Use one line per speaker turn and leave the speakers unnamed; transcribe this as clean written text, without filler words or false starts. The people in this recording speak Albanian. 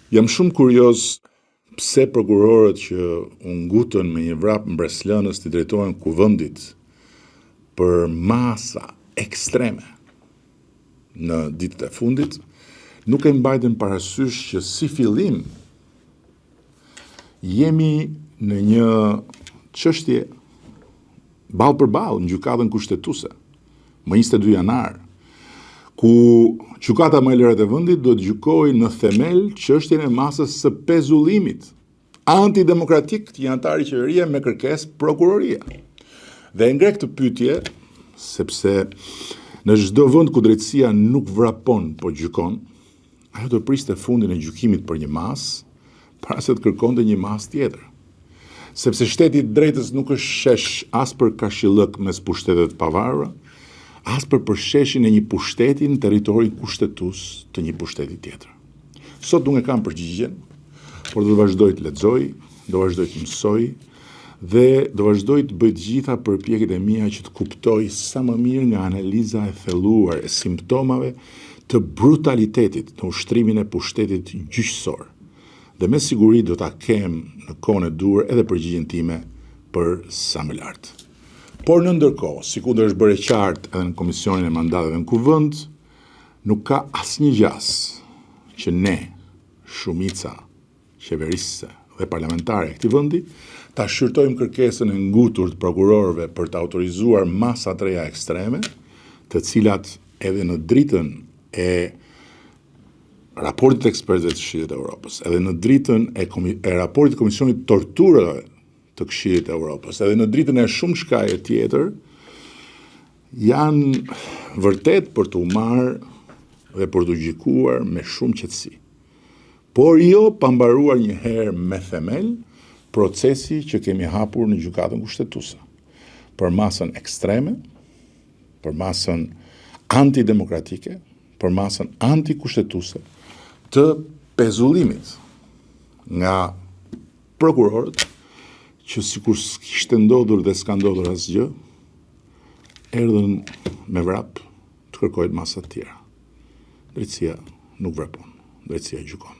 Jam shumë kurioz pse prokurorët që u ngutën me një vrap mbreslënës të drejtohen kuvendit për masa ekstreme në ditët e fundit, nuk e mbajtën parasysh që si fillim jemi në një çështje ballë për ballë në gjykatën kushtetuese më 22 janar, ku gjykata më e lartë e vendit do të gjykojë në themel çështjen e masës së pezullimit antidemokratik të një anëtari qeverie me kërkesë prokuroria. Dhe ngre këtë pyetje sepse në çdo vend ku drejtësia nuk vrapon po gjykon, ajo do priste fundin e gjykimit për një masë para se të kërkonte një masë tjetër. Sepse shteti i drejtës nuk është shesh as për kashillëk mes pushtetet të pavarura, as për përsheshin e një pushteti në territorin kushtetues të një pushteti tjetër. Sot nuk e kam përgjigjen, por do vazhdoj të lexoj, do vazhdoj të mësoj dhe do vazhdoj të bëj të gjitha përpjekjet e mia që të kuptoj sa më mirë nga analiza e thelluar e simptomave të brutalitetit në ushtrimin e pushtetit gjyqësor. Dhe me siguri do ta kem në kohën e dur edhe përgjigjen time për sa më lart. Por në ndërkohë, sikur është bërë qartë edhe në Komisionin e Mandateve në Kuvend, nuk ka asnjë gjas që ne, shumica qeverisëse dhe parlamentare e këtij vendi, ta shqyrtojmë kërkesën e ngutur të prokurorëve për të autorizuar masa të reja ekstreme, të cilat edhe në dritën e raportit të ekspertëve të Këshillit të Evropës, edhe në dritën e raportit të Komisionit të Torturave të Këshillit të Evropës, edhe në dritën e shumë shkaje tjetër, janë vërtet për të marrë dhe për të gjykuar me shumë qetësi. Por jo pa mbaruar një herë me themel procesi që kemi hapur në gjykatën kushtetuese për masën ekstreme, për masën antidemokratike, për masën antikushtetuese të pezullimit nga prokurorët që sikur s'kishte ndodhur dhe s'ka ndodhur asgjë, erdhën me vrap të kërkojnë masa të tjera. Drejtësia nuk vrapon, drejtësia gjykon.